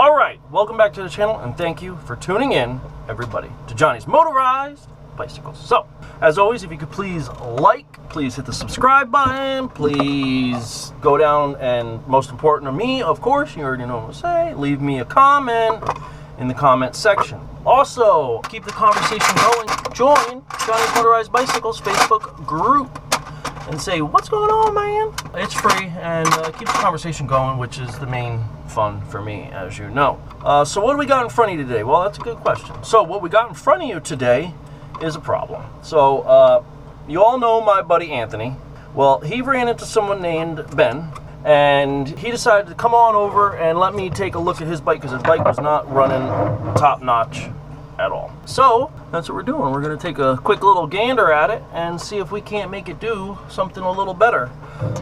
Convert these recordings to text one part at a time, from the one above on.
All right, welcome back to the channel, and thank you for tuning in, everybody, to Johnny's Motorized Bicycles. So, as always, if you could please please hit the subscribe button, please go down, and most important to me, of course, you already know what to say, leave me a comment in the comment section. Also, keep the conversation going. Join Johnny's Motorized Bicycles Facebook group and say, what's going on, man? It's free, and keep the conversation going, which is the main fun for me, as you know. So what do we got in front of you today? Well, that's a good question. So what we got in front of you today is a problem. So you all know my buddy Anthony. Well, he ran into someone named Ben, and he decided to come on over and let me take a look at his bike, because his bike was not running top notch at all. So that's what we're doing. We're going to take a quick little gander at it and see if we can't make it do something a little better.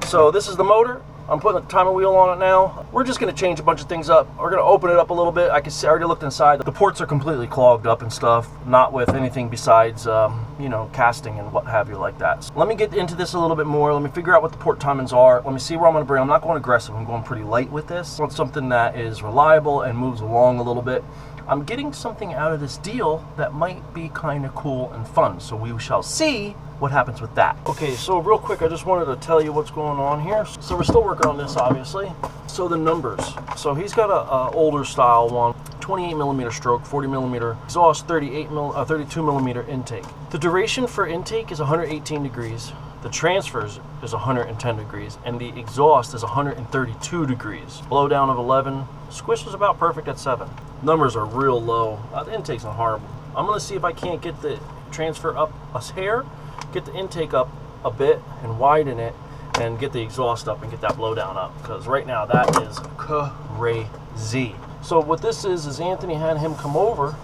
So this is the motor. I'm putting the timer wheel on it now. We're just going to change a bunch of things up. We're going to open it up a little bit. I can see, I already looked inside. The ports are completely clogged up and stuff, not with anything besides, you know, casting and what have you like that. So let me get into this a little bit more. Let me figure out what the port timings are. Let me see where I'm going to bring. I'm not going aggressive. I'm going pretty light with this. I want something that is reliable and moves along a little bit. I'm getting something out of this deal that might be kind of cool and fun, so we shall see what happens with that. Okay, so real quick, I just wanted to tell you what's going on here. So we're still working on this, obviously. So the numbers. So he's got a older style one, 28 millimeter stroke, 40 millimeter exhaust, 32 millimeter intake. The duration for intake is 118 degrees. The transfers is 110 degrees, and the exhaust is 132 degrees. Blow down of 11. Squish is about perfect at 7. Numbers are real low. The intake's not horrible. I'm gonna see if I can't get the transfer up a hair, get the intake up a bit and widen it, and get the exhaust up and get that blow down up, because right now that is crazy. So what this is Anthony had him come over,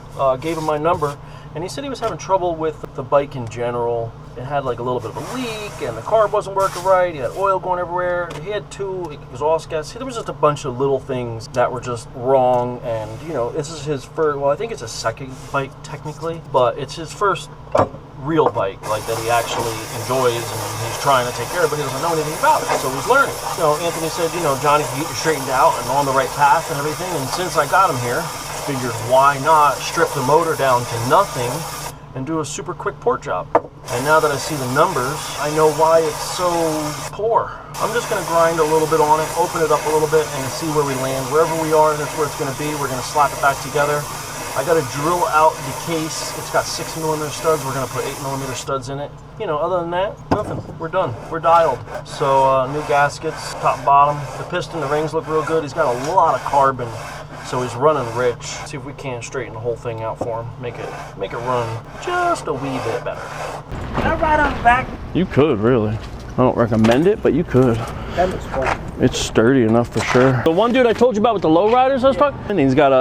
gave him my number, and he said he was having trouble with the bike in general. It had like a little bit of a leak, and the carb wasn't working right. He had oil going everywhere. He had 2 exhaust gaskets. There was just a bunch of little things that were just wrong. And you know, this is his first, well, I think it's a second bike technically, but it's his first real bike, like that he actually enjoys and he's trying to take care of, but he doesn't know anything about it, so he's learning. You know, Anthony said, you know, Johnny, you get straightened out and on the right path and everything, and since I got him here, figured why not strip the motor down to nothing and do a super quick port job. And now that I see the numbers, I know why it's so poor. I'm just gonna grind a little bit on it, open it up a little bit, and see where we land. Wherever we are, that's where it's gonna be. We're gonna slap it back together. I gotta drill out the case. It's got 6 millimeter studs. We're gonna put 8 millimeter studs in it. You know, other than that, nothing. We're done. We're dialed. So new gaskets, top, bottom. The piston, the rings look real good. He's got a lot of carbon, so he's running rich. See if we can straighten the whole thing out for him. Make it run just a wee bit better. Can I ride on the back? You could, really. I don't recommend it, but you could. That looks cool. It's sturdy enough for sure. The one dude I told you about with the low riders I was talking, and he's got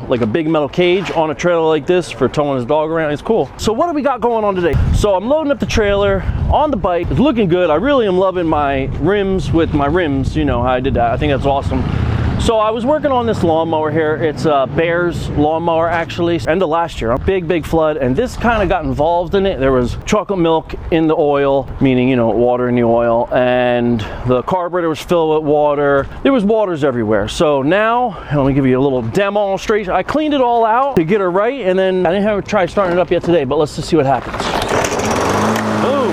like a big metal cage on a trailer like this for towing his dog around. It's cool. So what do we got going on today? So I'm loading up the trailer on the bike. It's looking good. I really am loving my rims with my rims. You know how I did that. I think that's awesome. So I was working on this lawnmower here. It's a Bear's lawnmower, actually, end of last year. A big flood, and this kind of got involved in it. There was chocolate milk in the oil, meaning, you know, water in the oil, and the carburetor was filled with water. There was waters everywhere. So now, let me give you a little demonstration. I cleaned it all out to get her right, and then I didn't have to try starting it up yet today, but let's just see what happens. Boom.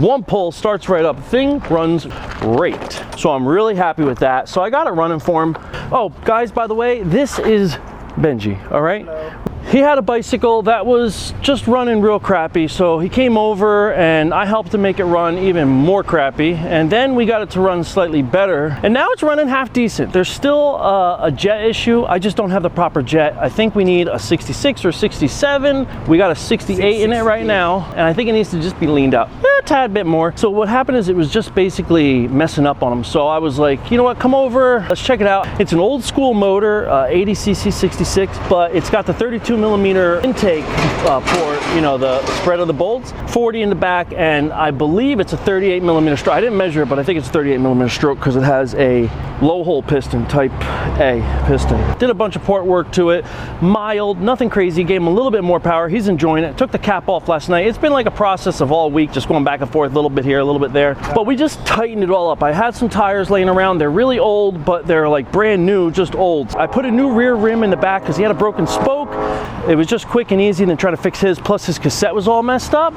One pull, starts right up. Thing runs great. So I'm really happy with that. So I got it running for him. Oh, guys, by the way, this is Benji, all right? Hello. He had a bicycle that was just running real crappy, so he came over and I helped him make it run even more crappy, and then we got it to run slightly better, and now it's running half decent. There's still a jet issue. I just don't have the proper jet. I think we need a 66 or 67. We got a 68 in it right now, and I think it needs to just be leaned out a tad bit more. So what happened is it was just basically messing up on him. So I was like, you know what, come over, let's check it out. It's an old school motor, 80cc 66, but it's got the 32 millimeter intake port, you know, the spread of the bolts, 40 in the back, and I believe it's a 38 millimeter stroke. I didn't measure it, but I think it's a 38 millimeter stroke because it has a low hole piston, type A piston. Did a bunch of port work to it, mild, nothing crazy, gave him a little bit more power. He's enjoying it. Took the cap off last night. It's been like a process of all week, just going back and forth, a little bit here, a little bit there, but we just tightened it all up. I had some tires laying around. They're really old, but they're like brand new, just old. I put a new rear rim in the back because he had a broken spoke. It was just quick and easy than trying to fix his, plus his cassette was all messed up,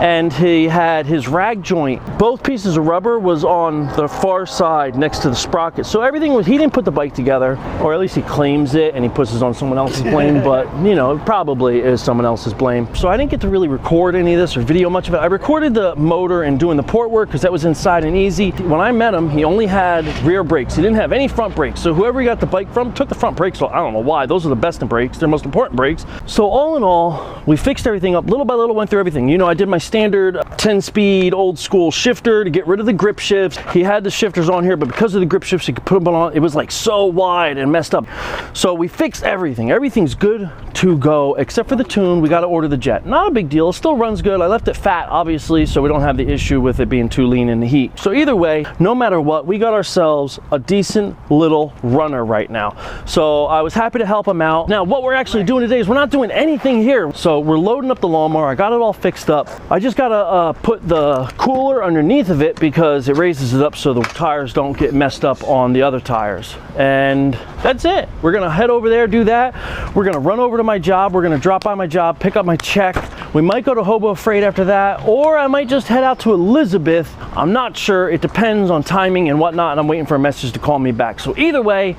and he had his rag joint. Both pieces of rubber was on the far side next to the sprocket. So everything was, he didn't put the bike together, or at least he claims it and he puts it on someone else's blame, but you know, it probably is someone else's blame. So I didn't get to really record any of this or video much of it. I recorded the motor and doing the port work because that was inside and easy. When I met him, he only had rear brakes. He didn't have any front brakes. So whoever he got the bike from took the front brakes. So I don't know why. Those are the best in brakes. They're most important brakes. So all in all, we fixed everything up little by little, went through everything. You know, I did my standard 10-speed old school shifter to get rid of the grip shifts. He had the shifters on here, but because of the grip shifts, he could put them on. It was like so wide and messed up. So we fixed everything. Everything's good to go, except for the tune. We got to order the jet. Not a big deal. It still runs good. I left it fat, obviously, so we don't have the issue with it being too lean in the heat. So either way, no matter what, we got ourselves a decent little runner right now. So I was happy to help him out. Now, what we're actually doing today is we're not doing anything here. So we're loading up the lawnmower. I got it all fixed up. I just got to put the cooler underneath of it because it raises it up so the tires don't get messed up on the other tires. And that's it. We're going to head over there, do that. We're going to run over to my job. We're going to drop by my job, pick up my check. We might go to Hobo Freight after that, or I might just head out to Elizabeth. I'm not sure. It depends on timing and whatnot, and I'm waiting for a message to call me back. So either way,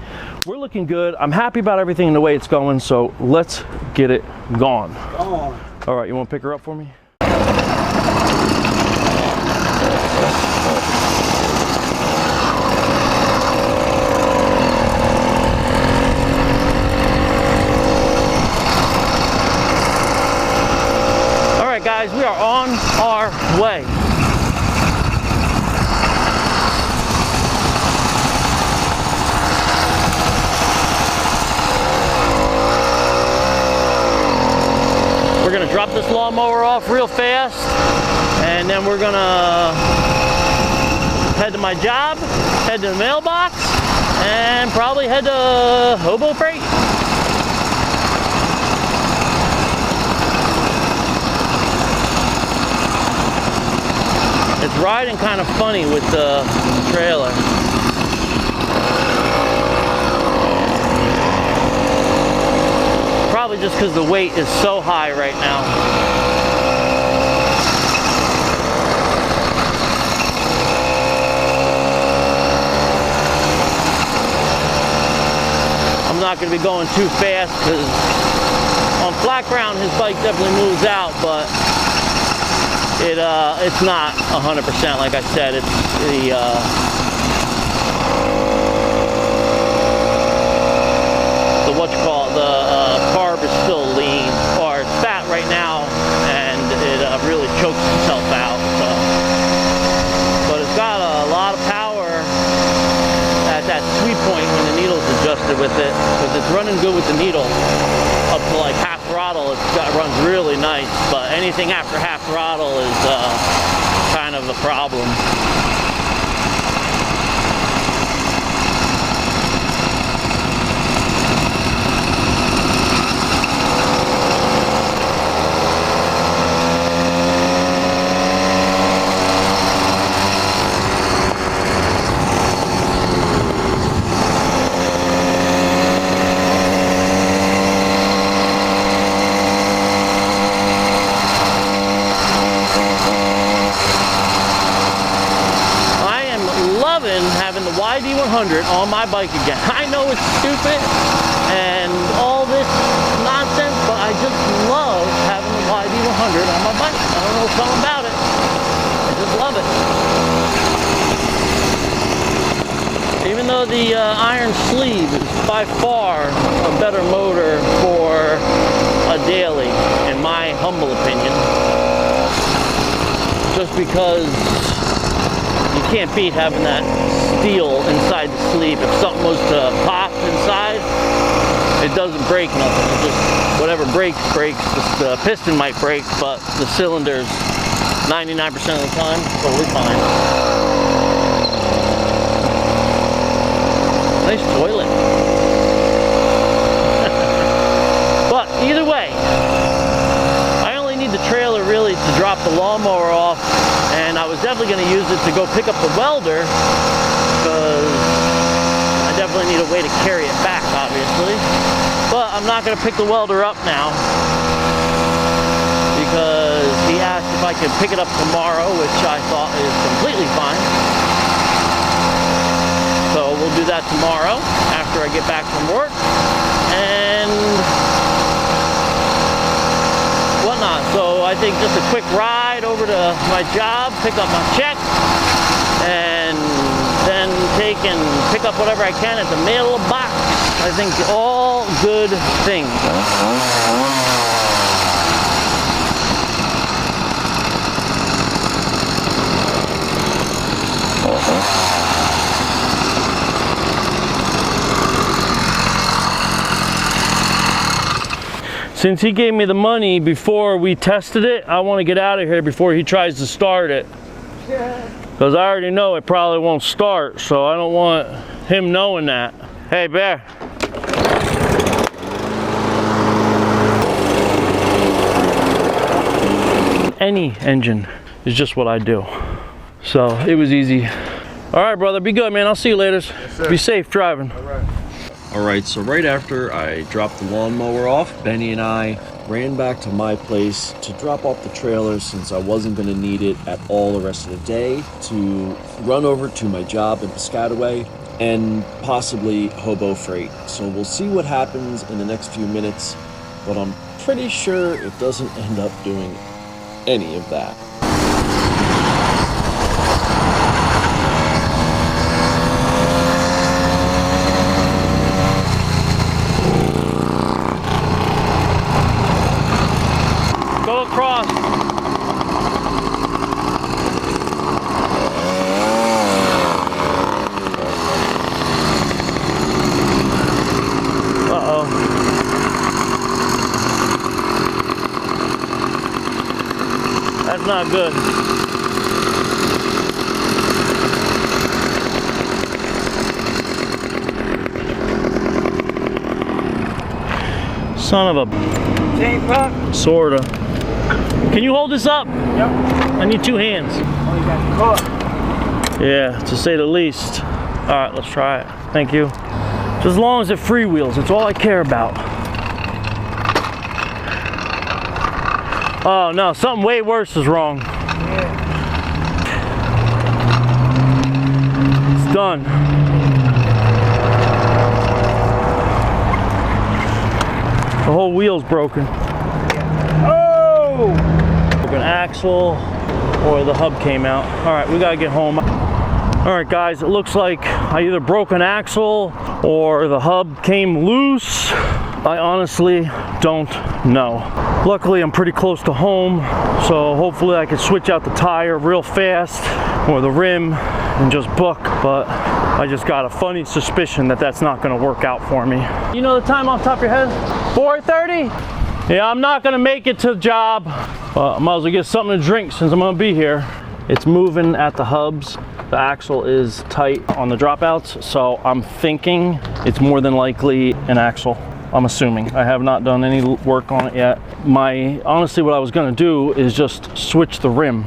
we're looking good. I'm happy about everything and the way it's going, so let's get it gone. All right, you want to pick her up for me? Guys, we are on our way. We're gonna drop this lawnmower off real fast, and then we're gonna head to my job, head to the mailbox, and probably head to Hobo Freight. It's riding kind of funny with the trailer. Probably just because the weight is so high right now. I'm not going to be going too fast because on flat ground his bike definitely moves out, but it's not 100%. Like I said, it's the carb is still lean, or it's fat right now, and it really chokes itself out. So. But it's got a lot of power at that sweet point when the needle's adjusted with it, because it's running good with the needle up to like half throttle. It runs really nice, but anything after half throttle is kind of a problem. Having the YD100 on my bike again. I know it's stupid and all this nonsense, but I just love having the YD100 on my bike. I don't know something about it. I just love it. Even though the iron sleeve is by far a better motor for a daily, in my humble opinion. Just because you can't beat having that steel inside the sleeve. If something was to pop inside, it doesn't break nothing. It just whatever breaks, the piston might break, but the cylinder's 99% of the time totally fine. Nice toilet. But either way, I only need the trailer really to drop the lawnmower off, and I was definitely going to use it to go pick up the welder, because I definitely need a way to carry it back, obviously. But I'm not going to pick the welder up now, because he asked if I could pick it up tomorrow, which I thought is completely fine. So we'll do that tomorrow after I get back from work and whatnot. So I think just a quick ride over to my job, pick up my check, and then take and pick up whatever I can at the mailbox. I think all good things. Since he gave me the money before we tested it, I want to get out of here before he tries to start it. Because I already know it probably won't start, so I don't want him knowing that. Hey, Bear. Any engine is just what I do. So it was easy. All right, brother, be good, man. I'll see you later. Yes, be safe driving. All right. All right, so right after I dropped the lawnmower off, Benny and I ran back to my place to drop off the trailer since I wasn't going to need it at all the rest of the day, to run over to my job in Piscataway and possibly hobo freight. So we'll see what happens in the next few minutes, but I'm pretty sure it doesn't end up doing any of that. That's not good. Son of a... Sorta. Can you hold this up? Yep. I need two hands. Oh, you got caught. Yeah, to say the least. All right, let's try it. Thank you. Just as long as it freewheels, that's all I care about. Oh no, something way worse is wrong. It's done. The whole wheel's broken. Oh! Broken axle, or the hub came out. All right, we gotta get home. All right, guys, it looks like I either broke an axle or the hub came loose. I honestly don't know. Luckily, I'm pretty close to home, so hopefully I can switch out the tire real fast or the rim and just book, but I just got a funny suspicion that that's not gonna work out for me. You know the time off the top of your head? 4:30? Yeah, I'm not gonna make it to the job, but I might as well get something to drink since I'm gonna be here. It's moving at the hubs. The axle is tight on the dropouts, so I'm thinking it's more than likely an axle. I'm assuming. I have not done any work on it yet. Honestly, what I was gonna do is just switch the rim.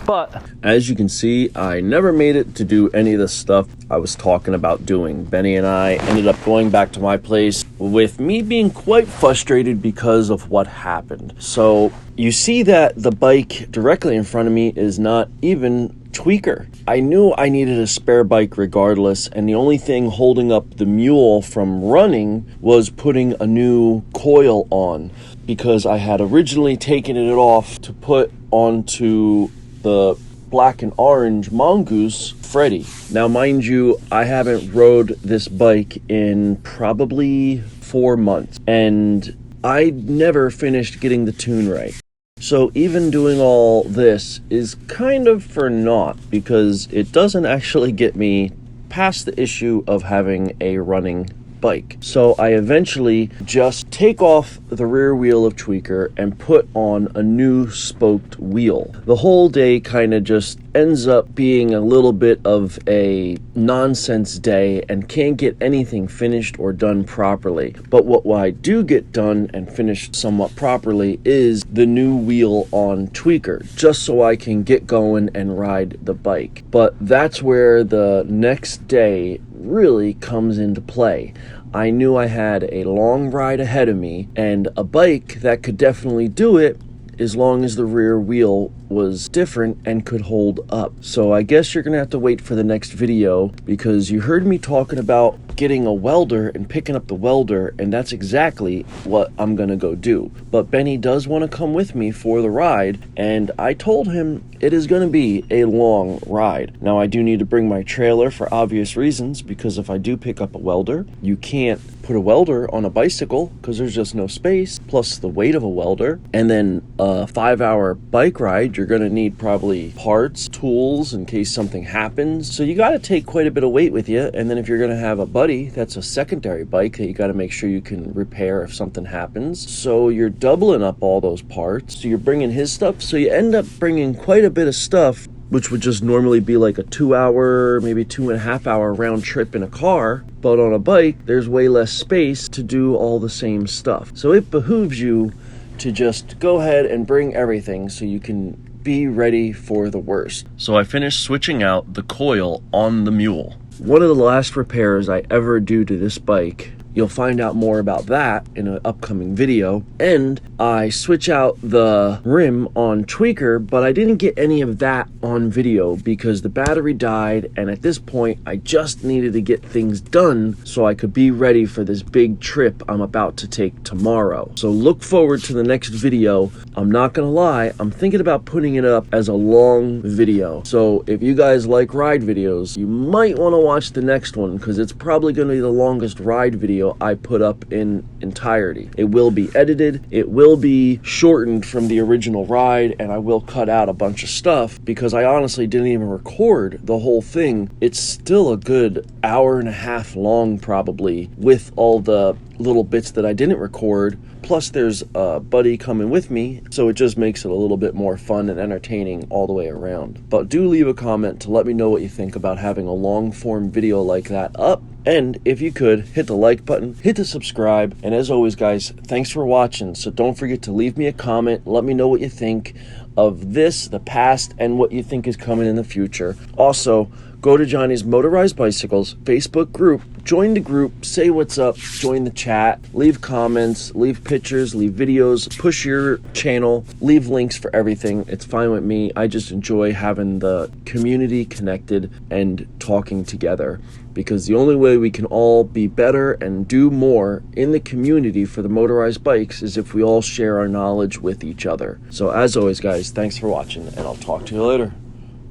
But as you can see, I never made it to do any of the stuff I was talking about doing. Benny and I ended up going back to my place with me being quite frustrated because of what happened. So you see that the bike directly in front of me is not even tweaker. I knew I needed a spare bike regardless, and the only thing holding up the mule from running was putting a new coil on, because I had originally taken it off to put onto the black and orange Mongoose Freddy. Now mind you, I haven't rode this bike in probably 4 months, and I never finished getting the tune right. So even doing all this is kind of for naught, because it doesn't actually get me past the issue of having a running bike. So I eventually just take off the rear wheel of Tweaker and put on a new spoked wheel. The whole day kind of just ends up being a little bit of a nonsense day and can't get anything finished or done properly. But what I do get done and finished somewhat properly is the new wheel on Tweaker, just so I can get going and ride the bike. But that's where the next day really comes into play. I knew I had a long ride ahead of me and a bike that could definitely do it as long as the rear wheel was different and could hold up. So I guess you're gonna have to wait for the next video, because you heard me talking about getting a welder and picking up the welder, and that's exactly what I'm gonna go do. But Benny does want to come with me for the ride, and I told him it is gonna be a long ride. Now I do need to bring my trailer for obvious reasons, because if I do pick up a welder, you can't put a welder on a bicycle because there's just no space, plus the weight of a welder. And then a 5-hour bike ride, you're going to need probably parts, tools in case something happens. So you got to take quite a bit of weight with you. And then if you're going to have a buddy that's a secondary bike that you got to make sure you can repair if something happens. So you're doubling up all those parts. So you're bringing his stuff. So you end up bringing quite a bit of stuff, which would just normally be like a 2-hour, maybe 2.5-hour round trip in a car. But on a bike, there's way less space to do all the same stuff. So it behooves you to just go ahead and bring everything so you can be ready for the worst. So I finished switching out the coil on the mule. One of the last repairs I ever do to this bike, you'll find out more about that in an upcoming video. And I switch out the rim on Tweaker, but I didn't get any of that on video because the battery died, and at this point I just needed to get things done so I could be ready for this big trip I'm about to take tomorrow. So look forward to the next video. I'm not gonna lie, I'm thinking about putting it up as a long video. So if you guys like ride videos, you might want to watch the next one, because it's probably going to be the longest ride video I put up in entirety. It will be edited, it will be shortened from the original ride, and I will cut out a bunch of stuff because I honestly didn't even record the whole thing. It's still a good hour and a half long probably, with all the little bits that I didn't record. Plus there's a buddy coming with me, so it just makes it a little bit more fun and entertaining all the way around. But do leave a comment to let me know what you think about having a long form video like that up. And if you could, hit the like button, hit the subscribe, and as always guys, thanks for watching. So don't forget to leave me a comment, let me know what you think of this, the past, and what you think is coming in the future. Also, go to Johnny's Motorized Bicycles Facebook group, join the group, say what's up, join the chat, leave comments, leave pictures, leave videos, push your channel, leave links for everything. It's fine with me. I just enjoy having the community connected and talking together, because the only way we can all be better and do more in the community for the motorized bikes is if we all share our knowledge with each other. So as always guys, thanks for watching, and I'll talk to you later.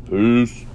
Peace.